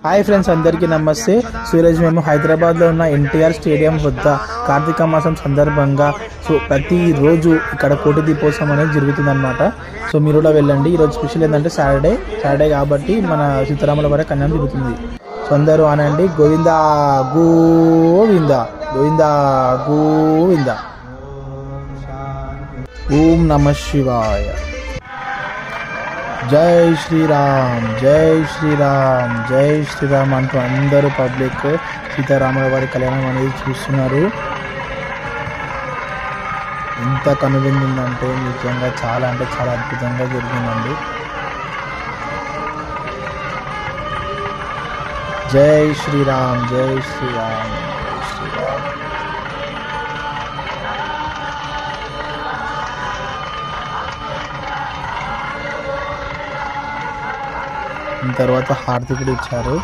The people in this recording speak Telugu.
హాయ్ ఫ్రెండ్స్, అందరికీ నమస్తే. సూరజ్ మేము హైదరాబాద్లో ఉన్న ఎన్టీఆర్ స్టేడియం వద్ద కార్తీక మాసం సందర్భంగా ప్రతిరోజు ఇక్కడ కోటి దీపోత్సవం అనేది జరుగుతుందన్నమాట. సో మీరు కూడా వెళ్ళండి. ఈరోజు స్పెషల్ ఏంటంటే సాటర్డే కాబట్టి మన సీతారాముల వారి కళ్యాణం జరుగుతుంది. సో అందరూ అనండి, గోవిందా గోవిందా గోవిందా గోవిందా. ఓం నమ శివాయ. జై శ్రీరామ్ జై శ్రీరామ్ జై శ్రీరామ్ అంటూ అందరూ పబ్లిక్ సీతారాముల వారి కళ్యాణం అనేది చూస్తున్నారు. ఎంత కనువిందంటే నిజంగా చాలా అంటే చాలా అద్భుతంగా జరిగిందండి. జై శ్రీరామ్ జై శ్రీరామ్ జై శ్రీరామ్. తర్వాత హారతి కూడా ఇచ్చారు.